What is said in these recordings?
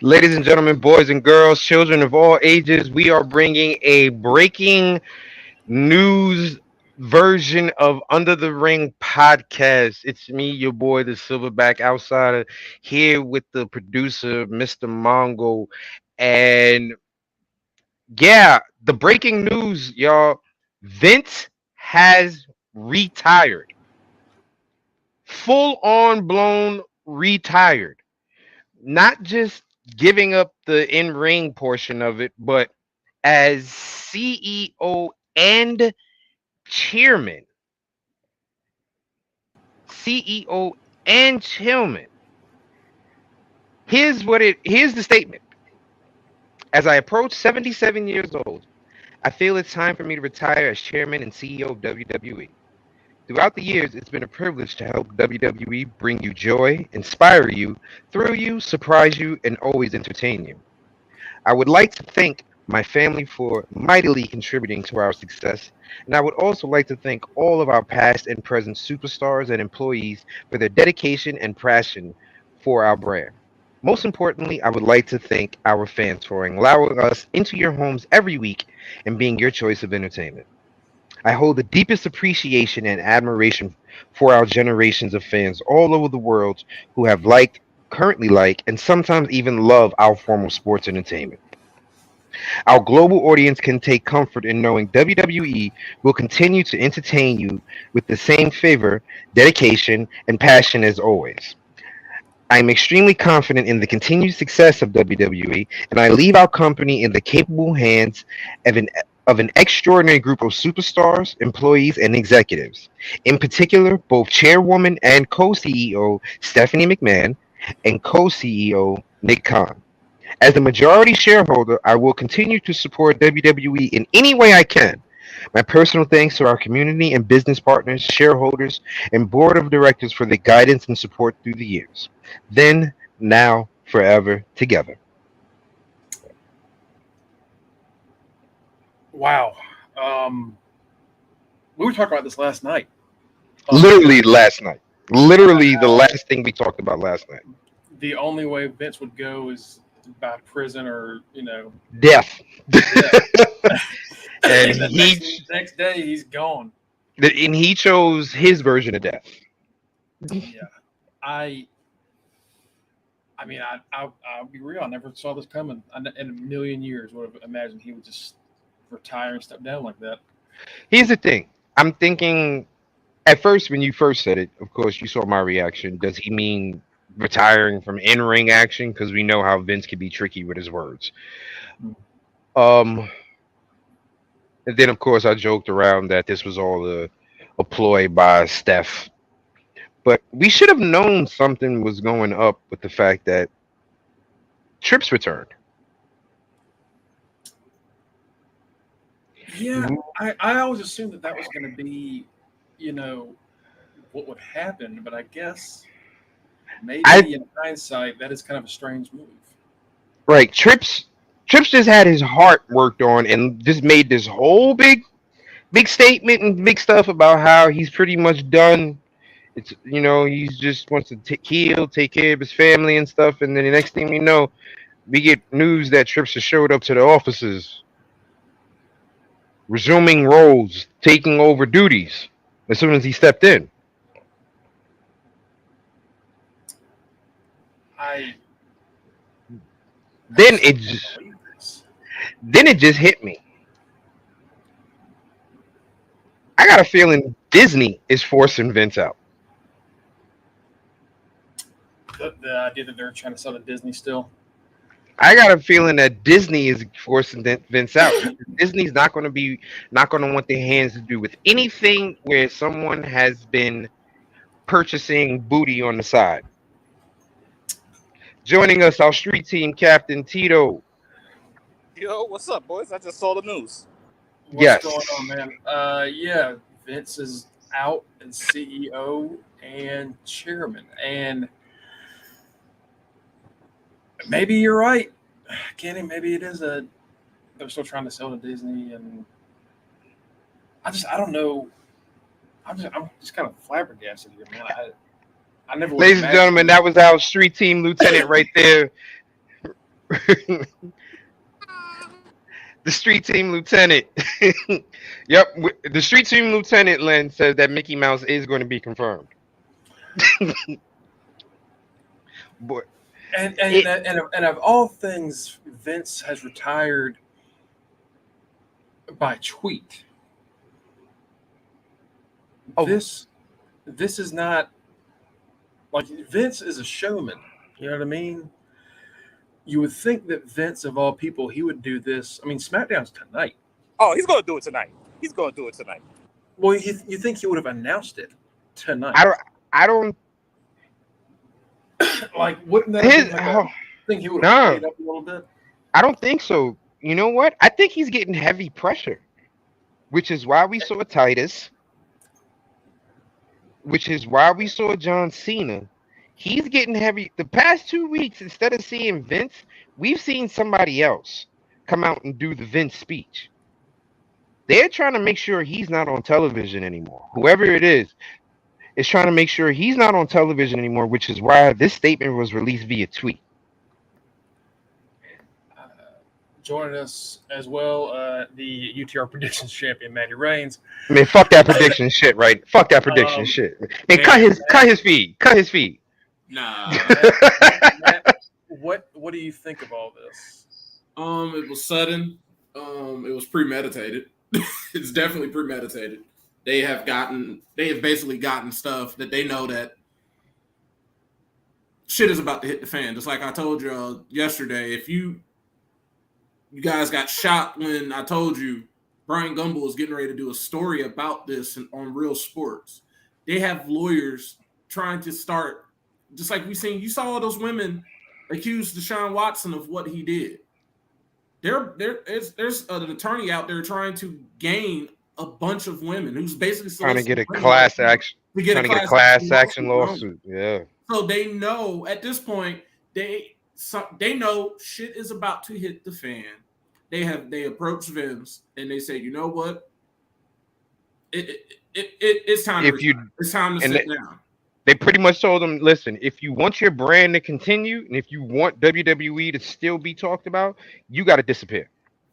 Ladies and gentlemen, boys and girls, children of all ages, we are bringing a breaking news version of Under the Ring podcast. It's me, your boy, the Silverback Outsider, here with the producer, Mr. Mongo. And yeah, the breaking news, y'all. Vince has retired. Full on blown retired. Not just giving up the in ring portion of it, but as CEO and chairman, CEO and chairman. Here's the statement. As I approach 77 years old, I feel it's time for me to retire as chairman and CEO of WWE. Throughout the years, it's been a privilege to help WWE bring you joy, inspire you, thrill you, surprise you, and always entertain you. I would like to thank my family for mightily contributing to our success, and I would also like to thank all of our past and present superstars and employees for their dedication and passion for our brand. Most importantly, I would like to thank our fans for allowing us into your homes every week and being your choice of entertainment. I hold the deepest appreciation and admiration for our generations of fans all over the world who have liked, currently like, and sometimes even love our form of sports entertainment. Our global audience can take comfort in knowing WWE will continue to entertain you with the same favor, dedication, and passion as always. I am extremely confident in the continued success of WWE, and I leave our company in the capable hands of an extraordinary group of superstars, employees, and executives. In particular, both chairwoman and co-CEO Stephanie McMahon and co-CEO Nick Khan. As the majority shareholder, I will continue to support WWE in any way I can. My personal thanks to our community and business partners, shareholders, and board of directors for their guidance and support through the years. Then, now, forever, together. Wow. We were talking about this last night. Literally last night. Literally the last thing we talked about last night. The only way Vince would go is by prison or, Death. death. And the next day he's gone. And he chose his version of death. Yeah. I mean, I'll be real. I never saw this coming. In a million years would have imagined he would just retire and step down like that. Here's the thing. I'm thinking at first when you first said it, of course you saw my reaction. Does he mean retiring from in-ring action? Because we know how Vince can be tricky with his words. And then of course I joked around that this was all a ploy by Steph. But we should have known something was going up with the fact that Trips returned. Yeah, I always assumed that was going to be, what would happen. But I guess maybe in hindsight, that is kind of a strange move. Right. Trips just had his heart worked on and just made this whole big statement and big stuff about how he's pretty much done. It's he's just wants to heal, take care of his family and stuff. And then the next thing we know, we get news that Trips has showed up to the offices, resuming roles, taking over duties as soon as he stepped in. Then it just hit me. I got a feeling Disney is forcing Vince out. The idea that they're trying to sell to Disney still. I got a feeling that Disney is forcing Vince out. Disney's not going to want their hands to do with anything where someone has been purchasing booty on the side. Joining us, our street team captain Tito. Yo, what's up, boys? I just saw the news. What's going on, man? Yeah, Vince is out as CEO and chairman, and maybe you're right, Kenny. Maybe it is they're still trying to sell to Disney, and I don't know. I'm just kind of flabbergasted here, man. I never. Ladies and gentlemen, that was our street team lieutenant right there, The street team lieutenant. Yep, the street team lieutenant Len says that Mickey Mouse is going to be confirmed. But And of all things, Vince has retired by tweet. Oh. This is not like Vince is a showman. You know what I mean? You would think that Vince, of all people, he would do this. I mean, SmackDown's tonight. Oh, he's gonna do it tonight. He's gonna do it tonight. Well, you think he would have announced it tonight? I don't like. Wouldn't that? Think he would have played up a little bit? I don't think so. You know what? I think he's getting heavy pressure, which is why we saw Titus. Which is why we saw John Cena. He's getting heavy. The past 2 weeks, instead of seeing Vince, we've seen somebody else come out and do the Vince speech. They're trying to make sure he's not on television anymore. Whoever it is trying to make sure he's not on television anymore, which is why this statement was released via tweet. Joining us as well, the UTR predictions champion, Matty Reigns. Man, fuck that prediction shit, right? Fuck that prediction shit. Man, cut his feed. Cut his feed. Nah. Matt, what do you think of all this? It was sudden. It was premeditated. It's definitely premeditated. They have basically gotten stuff that they know that shit is about to hit the fan. Just like I told y'all yesterday, if you guys got shocked when I told you Brian Gumbel was getting ready to do a story about this on Real Sports. They have lawyers trying to start, just like you saw all those women accuse Deshaun Watson of what he did. There's an attorney out there trying to gain a bunch of women who's basically trying to get a class action. Trying to get a class action lawsuit. Yeah. So they know at this point they know shit is about to hit the fan. They approach Vince and they say, you know what? It's time. It's time to sit down. They pretty much told him, listen, if you want your brand to continue and if you want WWE to still be talked about, you got to disappear.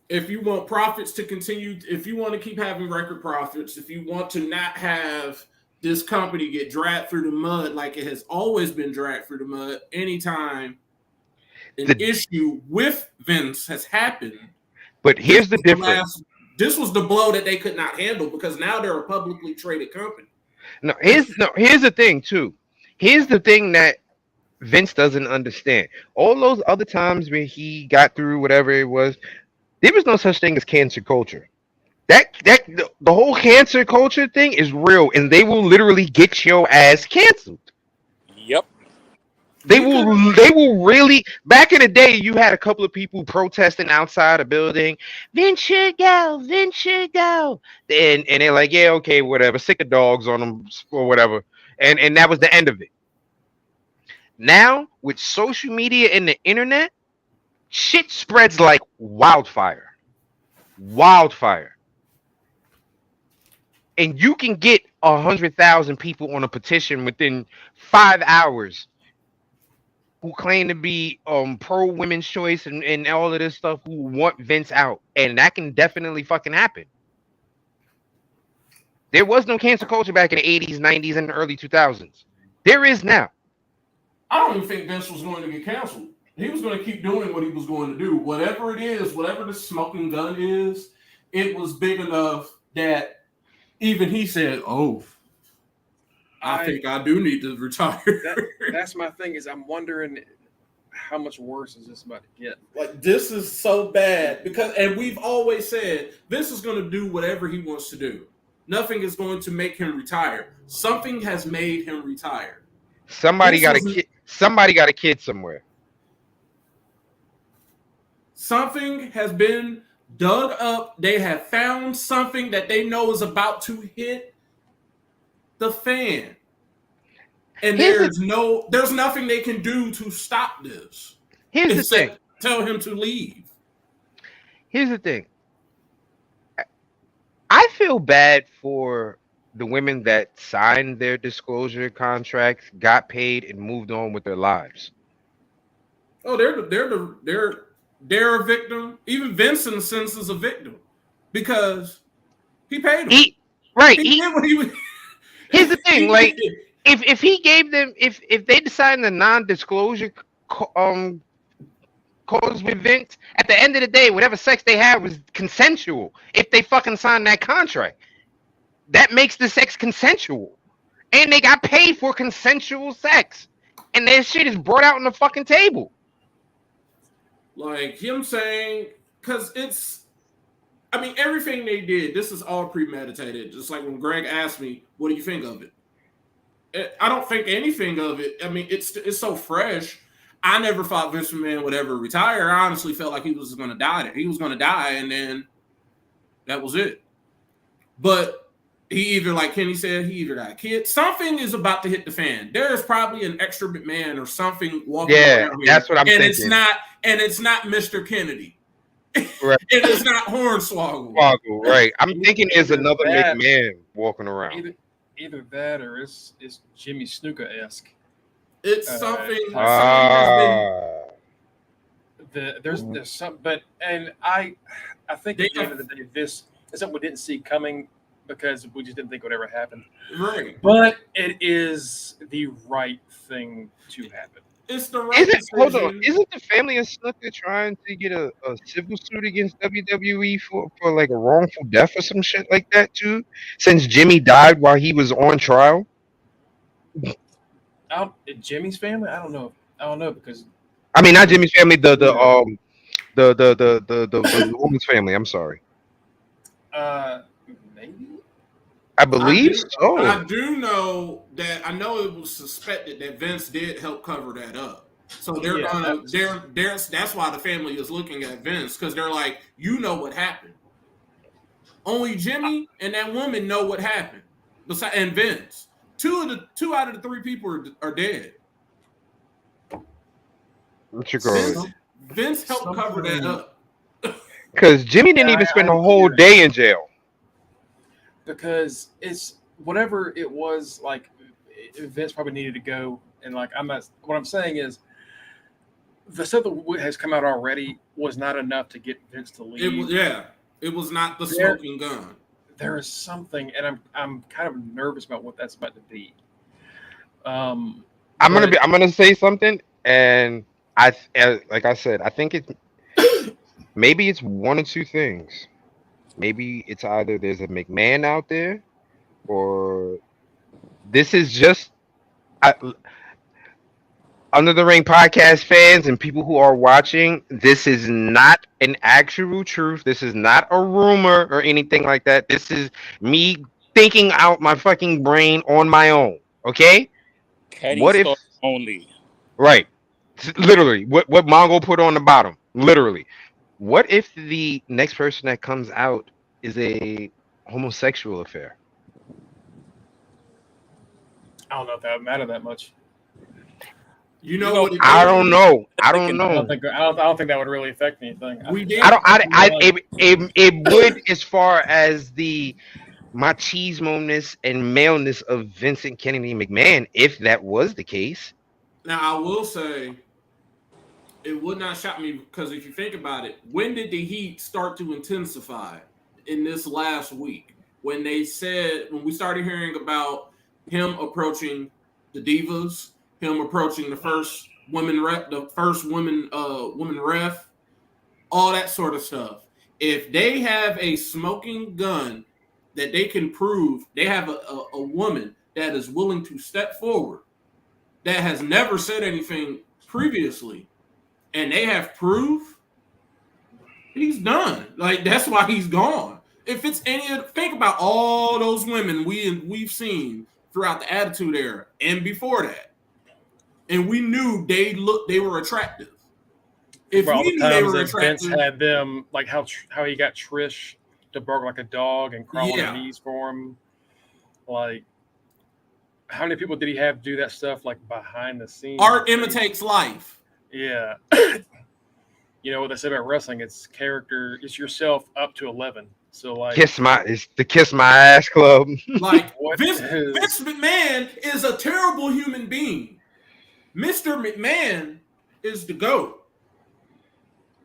If you want profits to continue, if you want to keep having record profits, if you want to not have this company get dragged through the mud like it has always been dragged through the mud, anytime an issue with Vince has happened. But here's the difference. This was the blow that they could not handle because now they're a publicly traded company. Here's the thing too. Here's the thing that Vince doesn't understand. All those other times when he got through whatever it was, there was no such thing as cancer culture. The whole cancer culture thing is real, and they will literally get your ass canceled. Yep. They will really. Back in the day, you had a couple of people protesting outside a building. Vince should go. And they're like, yeah, okay, whatever. Sick of dogs on them or whatever. And that was the end of it. Now with social media and the internet, shit spreads like wildfire. And you can get 100,000 people on a petition within 5 hours who claim to be pro women's choice and all of this stuff, who want Vince out. And that can definitely fucking happen. There was no cancel culture back in the 80s, 90s, and the early 2000s. There is now. I don't even think Vince was going to get canceled. He was going to keep doing what he was going to do. Whatever it is, whatever the smoking gun is, it was big enough that even he said, oh, I think I do need to retire. That's my thing is I'm wondering how much worse is this about to get. Like, this is so bad and we've always said Vince is going to do whatever he wants to do. Nothing is going to make him retire. Something has made him retire. Somebody got a kid somewhere. Something has been dug up. They have found something that they know is about to hit the fan. And there's nothing they can do to stop this. Here's the thing. Tell him to leave. Here's the thing. I feel bad for the women that signed their disclosure contracts, got paid, and moved on with their lives. Oh, they're a victim. Even Vince, in a sense, is a victim because he paid him. He did what he was. Here's the thing, like if he gave them if they decided the non-disclosure clause with Vince, at the end of the day, whatever sex they had was consensual. If they fucking signed that contract, that makes the sex consensual, and they got paid for consensual sex, and that shit is brought out on the fucking table. Like him saying, because it's, I mean, everything they did, this is all premeditated. Just like when Greg asked me, "What do you think of it?" I don't think anything of it. I mean, it's so fresh. I never thought Vince McMahon would ever retire. I honestly felt like he was going to die. He was going to die, and then that was it. But he either, like Kenny said, he either got a kid. Something is about to hit the fan. There is probably an extra McMahon or something walking around here. That's what I'm thinking. It's not Mr. Kennedy. Right. And it's not Hornswoggle. Right. I'm thinking there's another McMahon walking around. Either that or it's Jimmy Snuka-esque. It's something. There's some, but and I think at the end of the day, this is something we didn't see coming because we just didn't think it would ever happen. Right. But it is the right thing to happen. It's the right decision. Isn't the family of Snuka trying to get a civil suit against WWE for like a wrongful death or some shit like that too? Since Jimmy died while he was on trial. Jimmy's family? I don't know because I mean not Jimmy's family. The woman's family. I'm sorry. Maybe. I believe so. I do know that. I know it was suspected that Vince did help cover that up. So they're that's why the family is looking at Vince because they're like, you know what happened. Only Jimmy and that woman know what happened. And Vince. Two out of the three people are dead. What you call Vince helped cover that up. Because Jimmy didn't even spend a whole day in jail. Because it's whatever it was, like Vince probably needed to go, and like what I'm saying is the stuff that has come out already was not enough to get Vince to leave. It was not the smoking gun. There is something, and I'm kind of nervous about what that's about to be. I'm gonna say something, and like I said, I think maybe it's one or two things. Maybe it's either there's a McMahon out there, or this is just Under the Ring podcast fans and people who are watching. This is not an actual truth. This is not a rumor or anything like that. This is me thinking out my fucking brain on my own. Okay? What if only? Right. Literally. What Mongo put on the bottom. Literally. What if the next person that comes out is a homosexual affair? I don't know if that would matter that much. You know what? I don't know. I don't think that would really affect anything. It would, as far as the machismo-ness and maleness of Vincent Kennedy McMahon, if that was the case. Now I will say, it would not shock me because if you think about it, when did the heat start to intensify? In this last week, when we started hearing about him approaching the divas, him approaching the first woman ref, all that sort of stuff. If they have a smoking gun that they can prove, they have a woman that is willing to step forward, that has never said anything previously, and they have proof, he's done. Like, that's why he's gone. If it's think about all those women we've seen throughout the Attitude Era and before that, and we knew they were attractive. If we knew they were attractive, Vince had them, like how he got Trish to bark like a dog and crawl on her knees for him. Like, how many people did he have do that stuff like behind the scenes? Art imitates life. Yeah. You know what they say about wrestling? It's character. It's yourself up to 11. So like, it's the Kiss My Ass Club. Like Vince McMahon is a terrible human being. Mr. McMahon is the GOAT.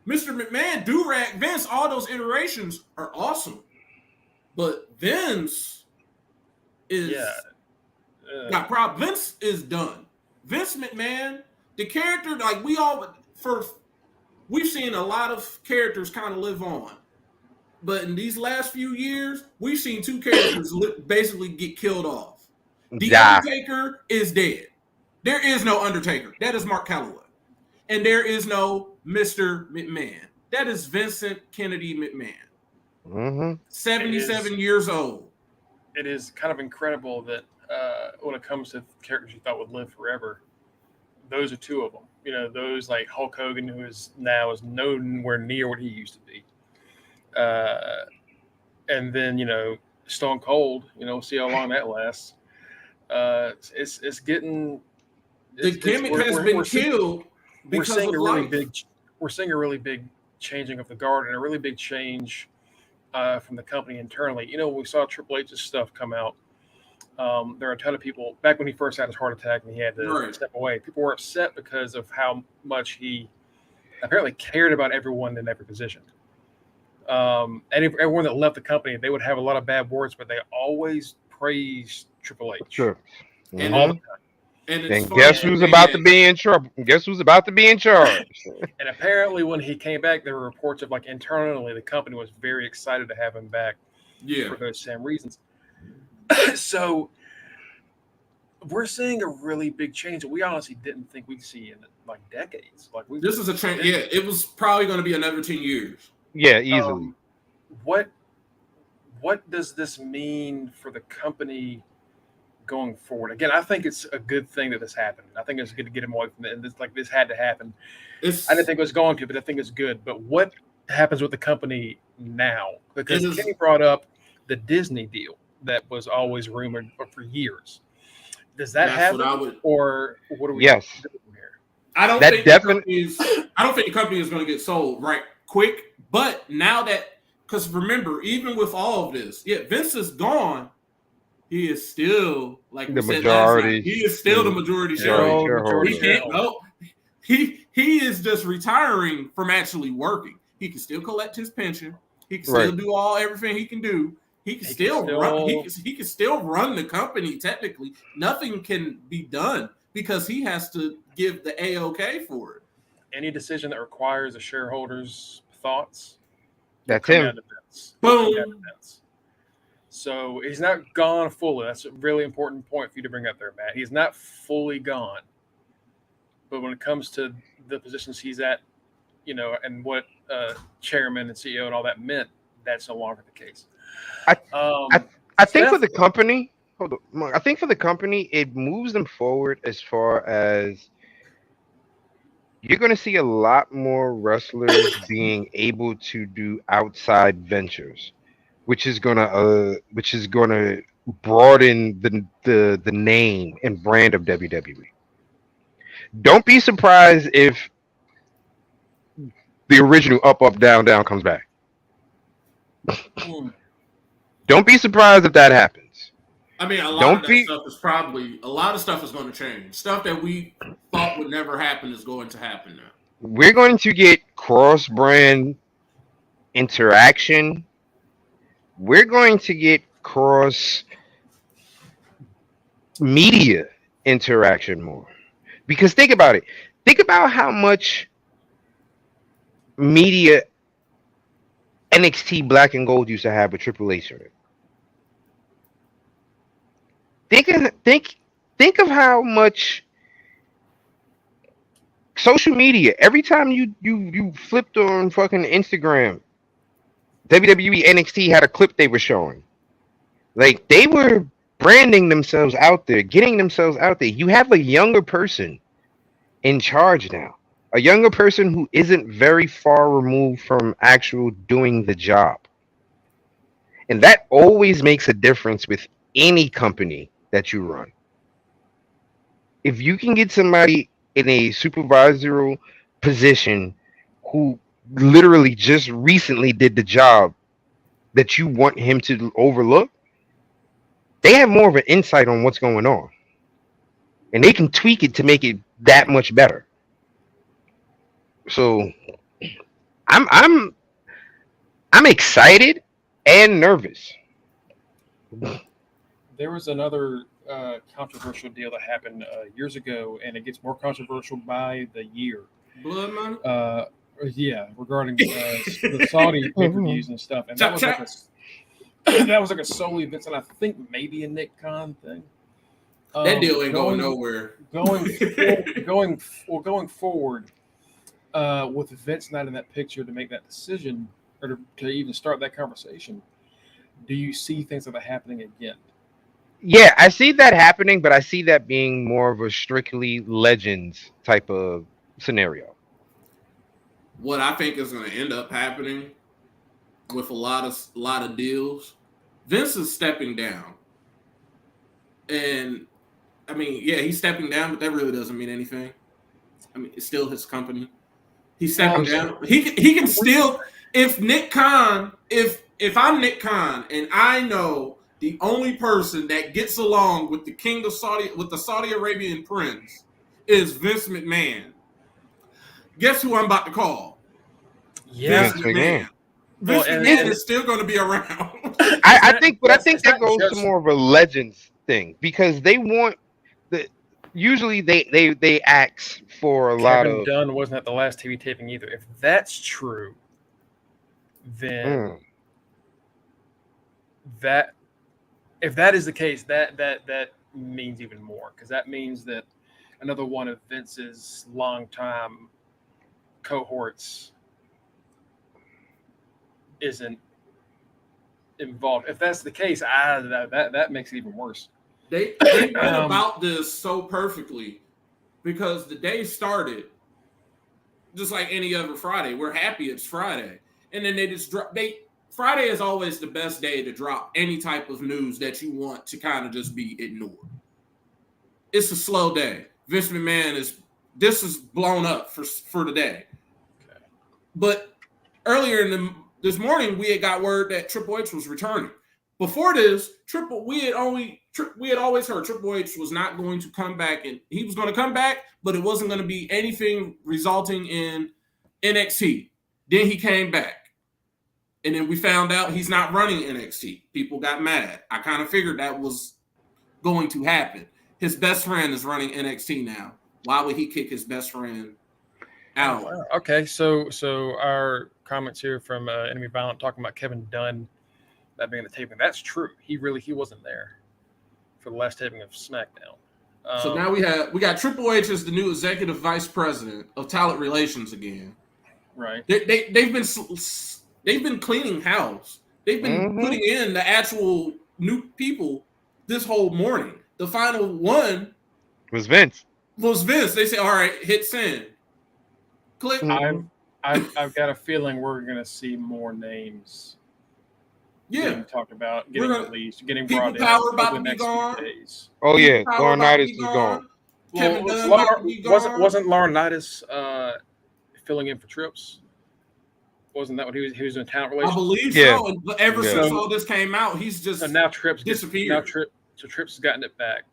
Mr. McMahon, Durag, Vince, all those iterations are awesome. But Vince is got problem. Vince is done. Vince McMahon, the character, like we've seen a lot of characters kind of live on. But in these last few years, we've seen two characters basically get killed off. The Undertaker is dead. There is no Undertaker. That is Mark Calloway. And there is no Mr. McMahon. That is Vincent Kennedy McMahon. Mm-hmm. 77 years old. It is kind of incredible that when it comes to characters you thought would live forever, those are two of them. You know, those like Hulk Hogan, who is nowhere near what he used to be. And then, you know, Stone Cold, you know, we'll see how long that lasts. It's getting... The gimmick has been killed. We're seeing a really big changing of the guard and a really big change from the company internally. You know, we saw Triple H's stuff come out. There are a ton of people back when he first had his heart attack and he had to step away. People were upset because of how much he apparently cared about everyone in every position. And everyone that left the company, they would have a lot of bad words, but they always praised Triple H. Sure. Mm-hmm. All the time. And guess who's about to be in trouble? Guess who's about to be in charge? And apparently when he came back, there were reports of like internally the company was very excited to have him back for those same reasons. So we're seeing a really big change that we honestly didn't think we'd see in like decades. This is a change. Yeah, it was probably going to be another 10 years. Yeah, easily. What does this mean for the company going forward? Again, I think it's a good thing that this happened. I think it's good to get him away from it. And this had to happen. I didn't think it was going to, but I think it's good. But what happens with the company now? Because Kenny brought up the Disney deal that was always rumored for years. Does that happen? Or what are we doing here? I don't think the company is going to get sold right quick. But now that, because remember, even with all of this, Vince is gone. He is still like the majority. He is still the majority shareholder. He can't go. He is just retiring from actually working. He can still collect his pension. He can still do everything he can do. He can still run. He can still run the company. Technically, nothing can be done because he has to give the A-OK for it. Any decision that requires a shareholder's thoughts, that's him. Boom. So he's not gone fully. That's a really important point for you to bring up there, Matt. He's not fully gone. But when it comes to the positions he's at, you know, and what chairman and CEO and all that meant, that's no longer the case. I think for the company, I think for the company, it moves them forward as far as you're going to see a lot more wrestlers being able to do outside ventures, which is gonna broaden the name and brand of WWE. Don't be surprised if the original Up Up Down Down comes back. Don't be surprised if that happens. I mean, a lot of stuff is going to change. Stuff that we thought would never happen is going to happen now. We're going to get cross-brand interaction. We're going to get cross-media interaction more. Because think about it. Think about how much media NXT Black and Gold used to have with Triple H on it. Think of how much social media. Every time you flipped on fucking Instagram, WWE NXT had a clip they were showing. Like, they were branding themselves out there, getting themselves out there. You have a younger person in charge now. A younger person who isn't very far removed from actual doing the job. And that always makes a difference with any company that you run. If you can get somebody in a supervisory position who literally just recently did the job that you want him to overlook, they have more of an insight on what's going on. And they can tweak it to make it that much better. So I'm I'm excited and nervous. There was another controversial deal that happened years ago, and it gets more controversial by the year. Blood money. Uh, yeah, regarding the Saudi pay per views and stuff, and that Chop, was chop. like a that was like a solely Vince, and I think maybe a Nick Khan thing. That deal ain't going nowhere. Going forward, with Vince not in that picture to make that decision or to even start that conversation, do you see things that are happening again? Yeah, I see that happening, but I see that being more of a strictly legends type of scenario. What I think is going to end up happening with a lot of deals, Vince is stepping down, and I mean, yeah, he's stepping down, but that really doesn't mean anything. I mean, it's still his company. He's stepping down. He can still, if Nick Khan, if I'm Nick Khan and I know the only person that gets along with the king of Saudi, with the Saudi Arabian prince, is Vince McMahon. Guess who I'm about to call? Yeah, Vince McMahon. Vince McMahon is still going to be around. I think that goes to more of a legends thing because they want usually they ask for a lot Kevin of. Dunn wasn't at the last TV taping either. If that's true, then that if that is the case, that means even more because that means that another one of Vince's longtime cohorts isn't involved. If that's the case, that makes it even worse. They went about this so perfectly because the day started just like any other Friday. We're happy it's Friday. And then they just drop. Friday is always the best day to drop any type of news that you want to kind of just be ignored. It's a slow day. Vince McMahon this is blown up for the day. Okay. But earlier this morning, we had got word that Triple H was returning. Before this, we had always heard Triple H was not going to come back, and he was going to come back, but it wasn't going to be anything resulting in NXT. Then he came back, and then we found out he's not running NXT. People got mad. I kind of figured that was going to happen. His best friend is running NXT now. Why would he kick his best friend out? Oh, wow. Okay, so our comments here from Enemy Violent talking about Kevin Dunn. That being the taping, that's true. He wasn't there for the last taping of SmackDown. So now we got Triple H as the new executive vice president of talent relations again. Right. They've been cleaning house. They've been putting in the actual new people this whole morning. The final one was Vince. They say, "All right, hit send." Click. I've got a feeling we're gonna see more names. Getting talked about, getting released, getting brought in over the next few days. Oh yeah, Laurinaitis is gone. Well, wasn't Laurinaitis filling in for Trips? Wasn't that what he was doing talent relations? I believe so. But ever since all this came out, he's just now Trips disappeared. Trips has gotten it back.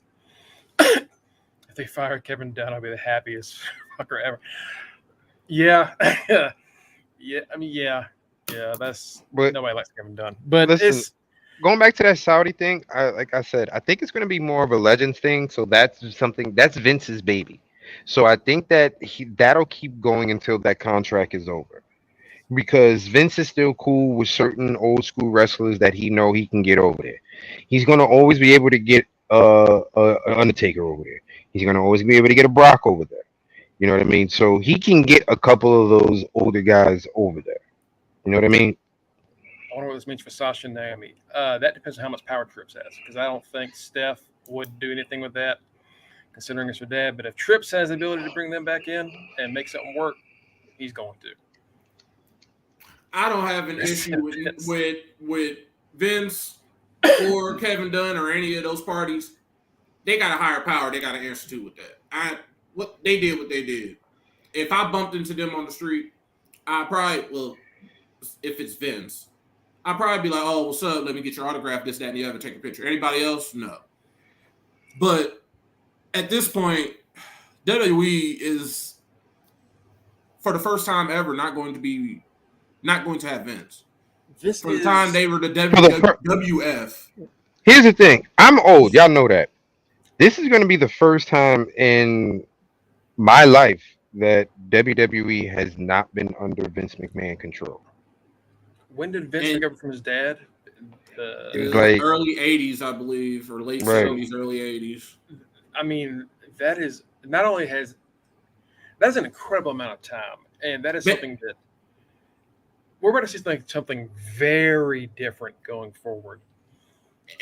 If they fire Kevin Dunn, I'll be the happiest fucker ever. Yeah. Yeah. I mean, yeah. That's nobody likes Kevin Dunn. But listen, going back to that Saudi thing, like I said, I think it's going to be more of a legends thing. So that's Vince's baby. So I think that that'll keep going until that contract is over, because Vince is still cool with certain old school wrestlers that he can get over there. He's going to always be able to get an Undertaker over there. He's going to always be able to get a Brock over there. You know what I mean? So he can get a couple of those older guys over there. You know what I mean? I wonder what this means for Sasha and Naomi. That depends on how much power Trips has, because I don't think Steph would do anything with that, considering it's her dad. But if Trips has the ability to bring them back in and make something work, he's going to. I don't have an issue with Vince or Kevin Dunn or any of those parties. They got a higher power they got to answer to with that. What they did. If I bumped into them on the street, if it's Vince, I'd probably be like, "Oh, what's up? Let me get your autograph, this, that, and the other, take a picture." Anybody else? No. But at this point, WWE is for the first time ever, not going to have Vince. This For the is time they were the WWF. Here's the thing. I'm old. Y'all know that. This is going to be the first time in my life that WWE has not been under Vince McMahon control. when did Vince And- take over from his dad? It was like- early 80s, I believe, or late Right. 70s, early 80s. I mean, that is not only that's an incredible amount of time, and that is But- something that we're about to see something very different going forward.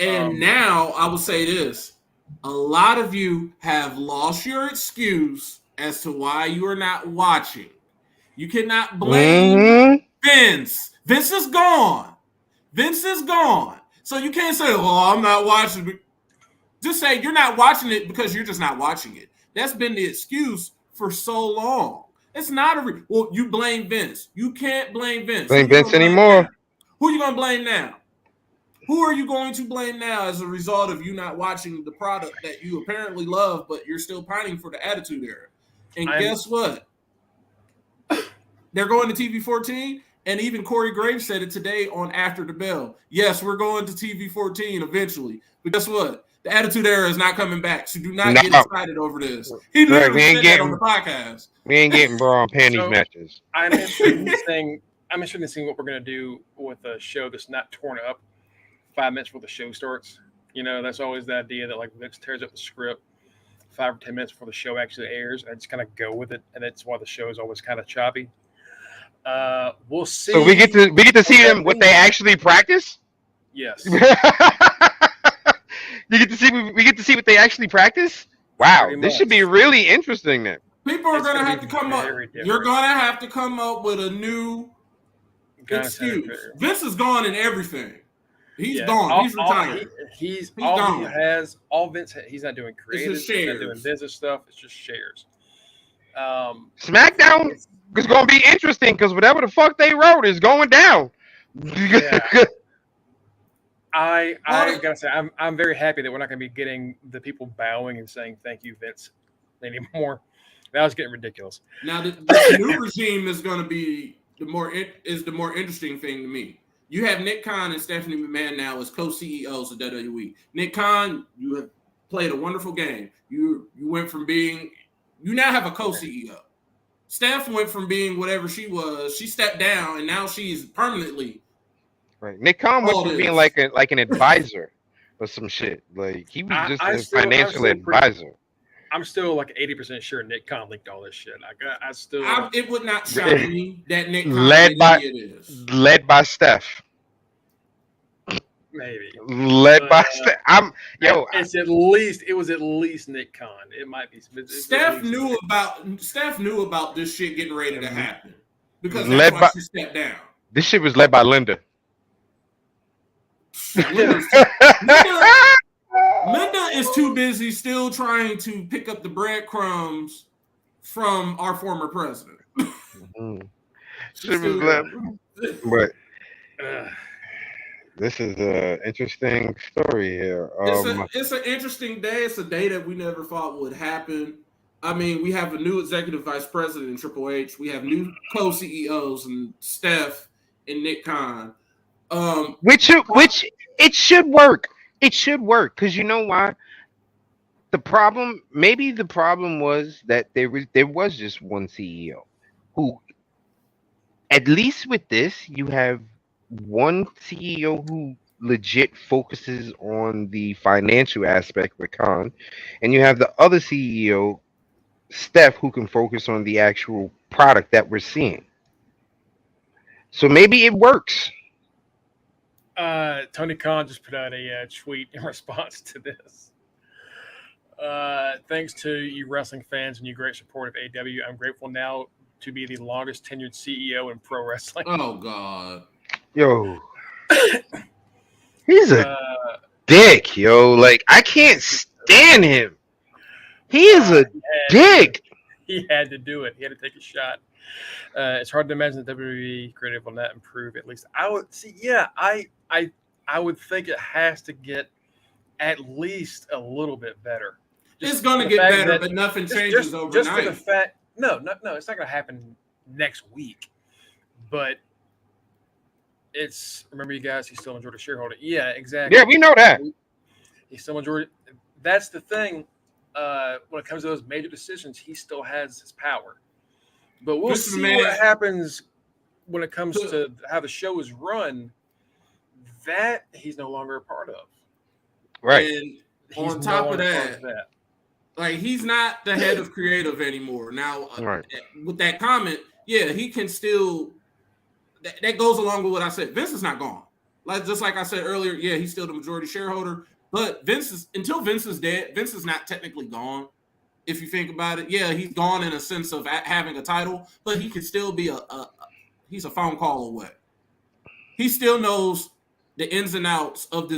And now I will say this. A lot of you have lost your excuse as to why you are not watching. You cannot blame Mhm. Vince. Vince is gone. Vince is gone. So you can't say, well, I'm not watching. Just say you're not watching it because you're just not watching it. That's been the excuse for so long. It's not well, you blame Vince. You can't blame Vince. Blame Who you Vince gonna anymore. now? Who are you going to blame now? Who are you going to blame now as a result of you not watching the product that you apparently love, but you're still pining for the Attitude Era? And guess what? They're going to TV 14, and even Corey Graves said it today on After the Bell. Yes, we're going to TV 14 eventually. But guess what? The Attitude Era is not coming back, so do not get excited over this. He literally said that on the podcast. We ain't getting bra and panties So- matches. I'm interested in seeing what we're going to do with a show that's not torn up 5 minutes before the show starts. You know, that's always the idea that like Vince tears up the script 5 or 10 minutes before the show actually airs. I just kind of go with it, and that's why the show is always kind of choppy. We'll see. So we get to see them what they actually practice. Yes. We get to see what they actually practice. Wow, Pretty this should be much. really interesting then. People are It's going to gonna have be to come up. very different. You're going to have to come up with a new excuse. Vince is gone in everything. He's gone. He's retired. He's gone. all Vince. He's not doing creative. just He's not doing shares. business stuff. It's just shares. SmackDown is going to be interesting because whatever the fuck they wrote is going down. Yeah. I gotta say, I'm very happy that we're not gonna be getting the people bowing and saying thank you, Vince, anymore. That was getting ridiculous. Now the new regime is going to be the more interesting thing to me. You have Nick Khan and Stephanie McMahon now as co-CEOs of WWE. Nick Khan, you have played a wonderful game. You went from being you now have a co-CEO. Steph went from being whatever she was. She stepped down and now she's permanently. Right. Nick Khan went All from this. being like an advisor or some shit. Like he was just a financial advisor. I'm still like 80% sure Nick Khan leaked all this shit. I still. It would not shock me that Nick Khan Led by Steph. Maybe. Led by Steph. It was at least Nick Khan. It might be. Steph knew about this shit getting ready to happen because Led that's why by- she stepped down. This shit was led by Linda. Linda is too busy still trying to pick up the breadcrumbs from our former president. Mhm. She's Shit was still- led- But this is an interesting story here. It's an interesting day. It's a day that we never thought would happen. I mean, we have a new executive vice president in Triple H. We have new co-CEOs and Steph and Nick Khan. Which it should work. It should work because you know why? The problem was that there was just one CEO who, at least with this, you have one CEO who legit focuses on the financial aspect with Khan, and you have the other CEO, Steph, who can focus on the actual product that we're seeing. So maybe it works. Tony Khan just put out a tweet in response to this. Thanks to you wrestling fans and your great support of AEW, I'm grateful now to be the longest tenured CEO in pro wrestling. Oh God, Yo, he's a dick, yo. Like I can't stand him. He is a dick. He had to do it. He had to take a shot. It's hard to imagine that WWE creative will not improve. At least I would see. Yeah, I would think it has to get at least a little bit better. it's going to get better, but nothing changes overnight. Just for the fact, no, it's not going to happen next week. But remember, you guys, he's still a majority shareholder. Yeah, exactly. Yeah, we know that. He's still majority. That's the thing. When it comes to those major decisions, he still has his power. But we'll see what happens when it comes to how the show is run. That he's no longer a part of. Right. And on top of that, like, he's not the head of creative anymore. Now, with that comment, yeah, he can still. That goes along with what I said. Vince is not gone. Just like I said earlier, yeah, he's still the majority shareholder. But until Vince is dead, Vince is not technically gone. If you think about it, yeah, he's gone in a sense of having a title, but he can still be he's a phone call away. He still knows the ins and outs of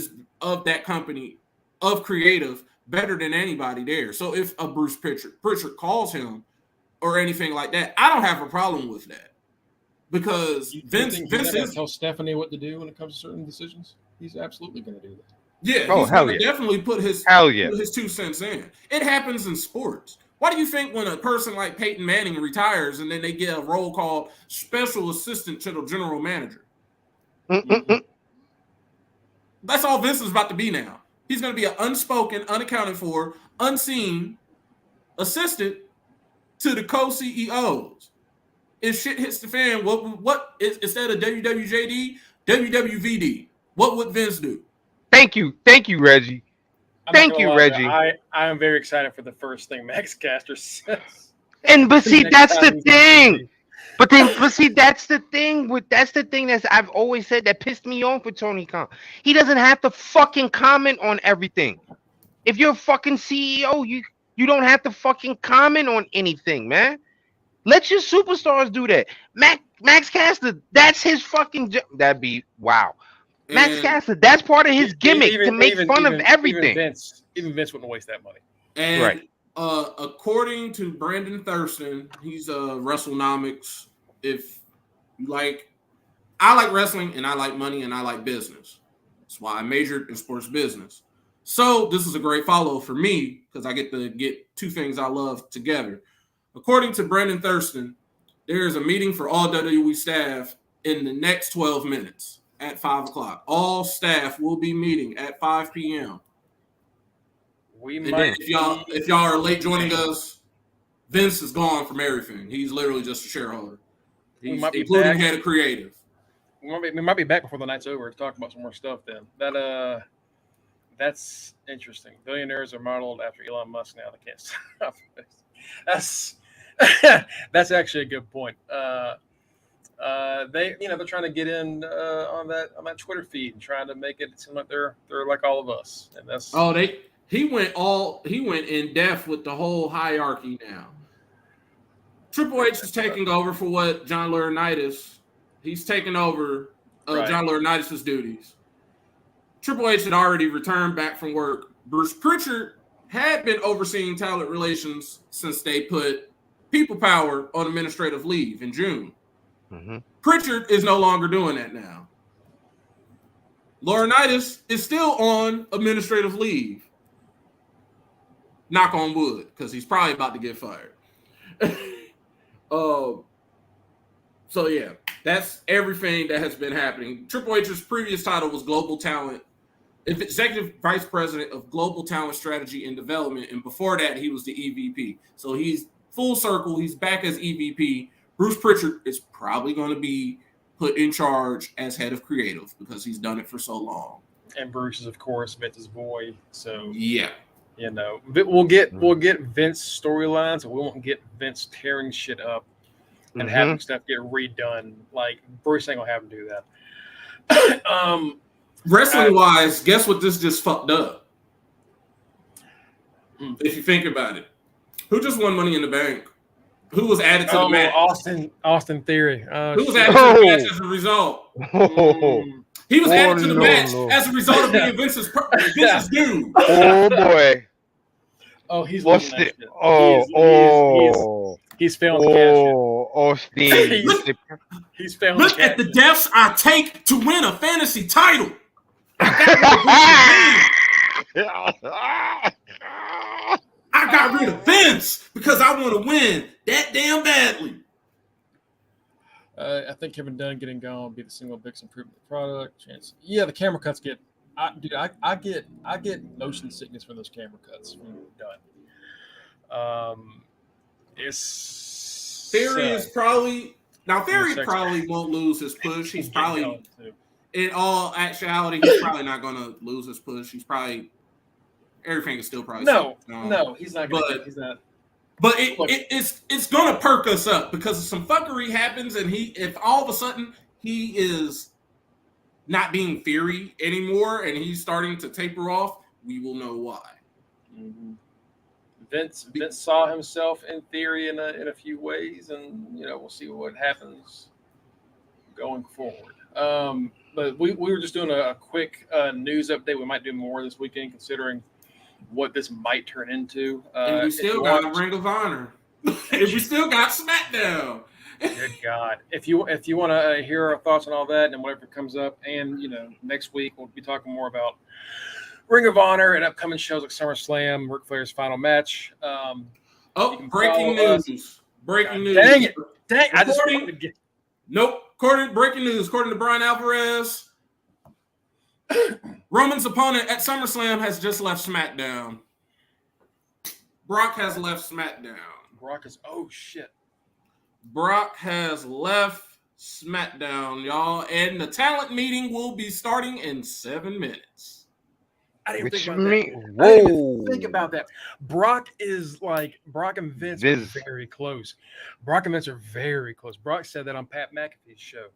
that company, of creative, better than anybody there. So if a Bruce Pritchard calls him or anything like that, I don't have a problem with that. Because Vince is tell Stephanie what to do when it comes to certain decisions. He's absolutely going to do that. Yeah, he's going to definitely put his 2 cents in. It happens in sports. Why do you think when a person like Peyton Manning retires and then they get a role called special assistant to the general manager? That's all Vince is about to be now. He's going to be an unspoken, unaccounted for, unseen assistant to the co-CEOs. If shit hits the fan, what is instead of WWJD, WWVD? What would Vince do? Thank you, Reggie. Thank you, Reggie. I am very excited for the first thing Max Caster says. But see, that's the thing. But see, that's the thing. That's the thing that I've always said that pissed me off with Tony Khan. He doesn't have to fucking comment on everything. If you're a fucking CEO, you don't have to fucking comment on anything, man. Let your superstars do that. Max Caster, that's his fucking job. That'd be wow. Max Caster, that's part of his gimmick to make fun of everything. Even Vince wouldn't waste that money. And according to Brandon Thurston, he's WrestleNomics. If you like, I like wrestling and I like money and I like business. That's why I majored in sports business. So this is a great follow for me because I get to get two things I love together. According to Brandon Thurston, there is a meeting for all WWE staff in the next 12 minutes at 5 o'clock. All staff will be meeting at 5 p.m. If y'all are late joining us, Vince is gone from everything. He's literally just a shareholder. He's including head of creative. We might be back before the night's over to talk about some more stuff then. That's interesting. Billionaires are modeled after Elon Musk now. They can't stop this. That's actually a good point. They're trying to get in on that Twitter feed and trying to make it seem like they're like all of us. And that's he went in depth with the whole hierarchy now. Triple H is taking over for what John Laurinaitis. He's taking over John Laurinaitis' duties. Triple H had already returned back from work. Bruce Pritchard had been overseeing talent relations since they put People Power on administrative leave in June. Mm-hmm. Pritchard is no longer doing that now. Laurinaitis is still on administrative leave. Knock on wood, because he's probably about to get fired. So yeah, that's everything that has been happening. Triple H's previous title was Global Talent, Executive Vice President of Global Talent Strategy and Development, and before that, he was the EVP. So he's full circle. He's back as EVP. Bruce Pritchard is probably going to be put in charge as head of creative because he's done it for so long. And Bruce is, of course, Vince's boy. So yeah, we'll get Vince storylines, and we won't get Vince tearing shit up and having stuff get redone. Like Bruce ain't gonna have him do that. Wrestling wise, guess what? This just fucked up. If you think about it, who just won Money in the Bank? Who was added to the match? Austin Theory. Who was added to the match as a result? He was added to the match as a result of being Vince's dude. Oh boy. Oh, he's lost it. He's failing the cash in. Austin. He's failing. Look at the deaths I take to win a fantasy title. I got rid of Vince because I want to win that damn badly. I think Kevin Dunn getting gone will be the single biggest improvement of the product. Chance. Yeah, the camera cuts get. I get motion sickness from those camera cuts from Dunn. It's Theory is probably Theory sex- probably won't lose his push. He's Get probably, going, too. in all actuality, he's probably not going to lose his push. He's probably everything is still probably no, he's not going to. He's not. But it's going to perk us up because some fuckery happens, and if all of a sudden he is not being Theory anymore, and he's starting to taper off, we will know why. Mm-hmm. Vince saw himself in Theory in a few ways, and we'll see what happens going forward. But we were just doing a quick news update. We might do more this weekend, considering what this might turn into. And we still got Ring of Honor. And we still got SmackDown. Good God! If you want to hear our thoughts on all that and whatever comes up, and next week we'll be talking more about Ring of Honor and upcoming shows like SummerSlam, Ric Flair's final match. Breaking news! Breaking news! Dang it! I just wanted to get. Nope. Breaking news. According to Brian Alvarez, Roman's opponent at SummerSlam has just left SmackDown. Brock has left SmackDown. Oh shit. Brock has left SmackDown, y'all, and the talent meeting will be starting in 7 minutes. I didn't Whoa. think about that. Brock and Vince are very close. Brock and Vince are very close. Brock said that on Pat McAfee's show.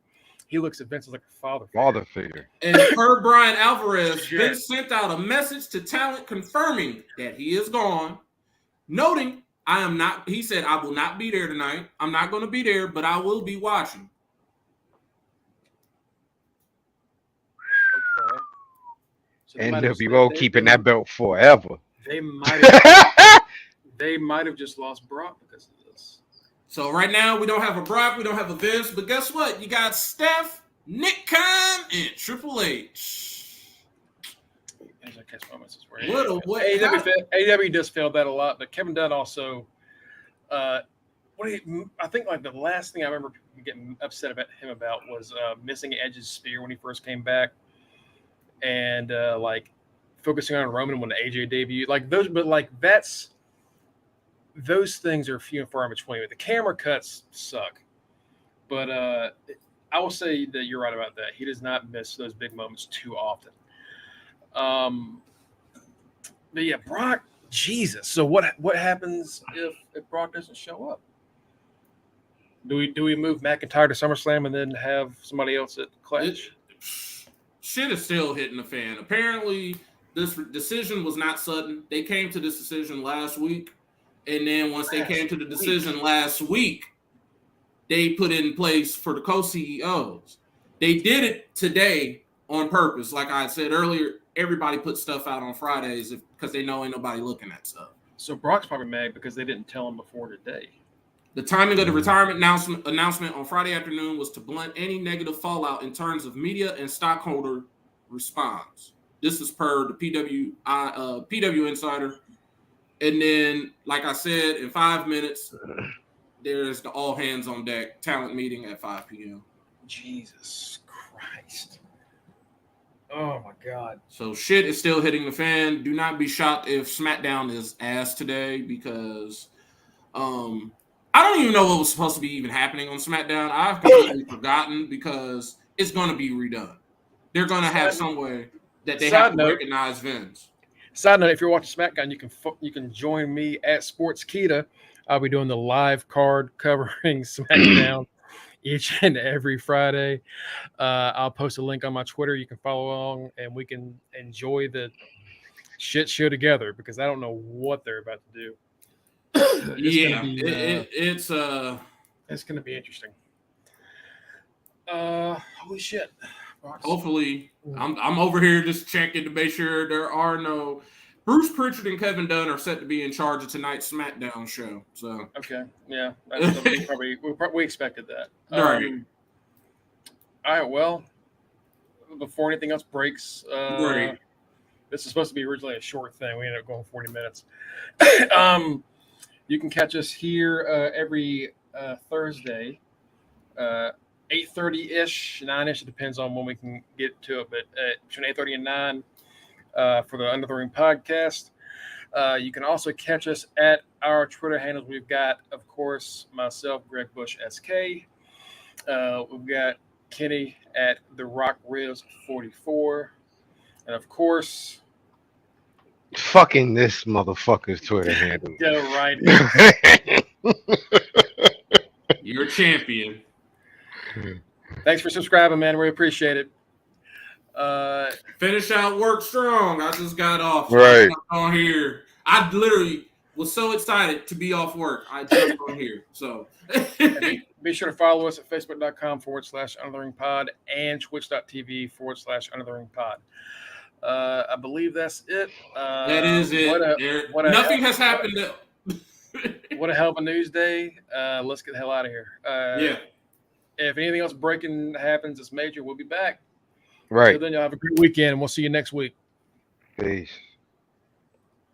He looks at Vince as like a father figure. And per Brian Alvarez, Vince sent out a message to talent confirming that he is gone, noting he said, I will not be there tonight. I'm not going to be there, but I will be watching. Okay. So NWO keeping that belt forever. They might have just lost Brock because of this. So right now we don't have a Brock, we don't have a Vince, but guess what? You got Steph, Nick Khan, and Triple H. AEW does fail that a lot, but Kevin Dunn also. I think like the last thing I remember getting upset about him about was missing Edge's spear when he first came back, and focusing on Roman when AJ debuted. Like those, but like those things are few and far in between. The camera cuts suck, but I will say that you're right about that. He does not miss those big moments too often. But yeah, Brock, Jesus. So what happens if Brock doesn't show up? Do we move McIntyre to SummerSlam and then have somebody else at Clash? Shit is still hitting the fan. Apparently, this decision was not sudden. They came to this decision last week, and then once they came to the decision last week, they put it in place for the co-CEOs. They did it today on purpose. Like I said earlier, everybody puts stuff out on Fridays because they know ain't nobody looking at stuff. So Brock's probably mad because they didn't tell him before today. The timing of the retirement announcement on Friday afternoon was to blunt any negative fallout in terms of media and stockholder response. This is per the PW Insider. And then, like I said, in 5 minutes, there's the all hands on deck talent meeting at 5 p.m. Jesus Christ. Oh my God. So shit is still hitting the fan. Do not be shocked if SmackDown is ass today because I don't even know what was supposed to be even happening on SmackDown. I've completely forgotten because it's going to be redone. They're going to have some way that they have to recognize Vince. Side note, if you're watching SmackDown, you can join me at Sportskeeda. I'll be doing the live card covering SmackDown each and every Friday. I'll post a link on my Twitter. You can follow along, and we can enjoy the shit show together because I don't know what they're about to do. It's going to be interesting. Holy shit. Hopefully, I'm over here just checking to make sure there are no. Bruce Pritchard and Kevin Dunn are set to be in charge of tonight's SmackDown show. So okay, yeah, we expected that. Right. All right. Well, before anything else breaks, right. This is supposed to be originally a short thing. We ended up going 40 minutes. You can catch us here every Thursday 8:30-ish, 9-ish. It depends on when we can get to it, but between 8:30 and 9 for the Under the Ring podcast. You can also catch us at our Twitter handles. We've got, of course, myself, Greg Bush SK. We've got Kenny at The Rock Riz 44, and of course, fucking this motherfucker's Twitter handle. go right. You're a champion. Thanks for subscribing, man. We appreciate it. Finish out work strong. I just got off. Right. On here. I literally was so excited to be off work. I jumped on here. So be sure to follow us at facebook.com/UnderTheRingPod and twitch.tv/UnderTheRingPod. I believe that's it. That is it. Nothing has happened. What a hell of a news day. Let's get the hell out of here. Yeah. If anything else breaking happens that's major, we'll be back. Right. So then y'all have a great weekend, and we'll see you next week. Peace.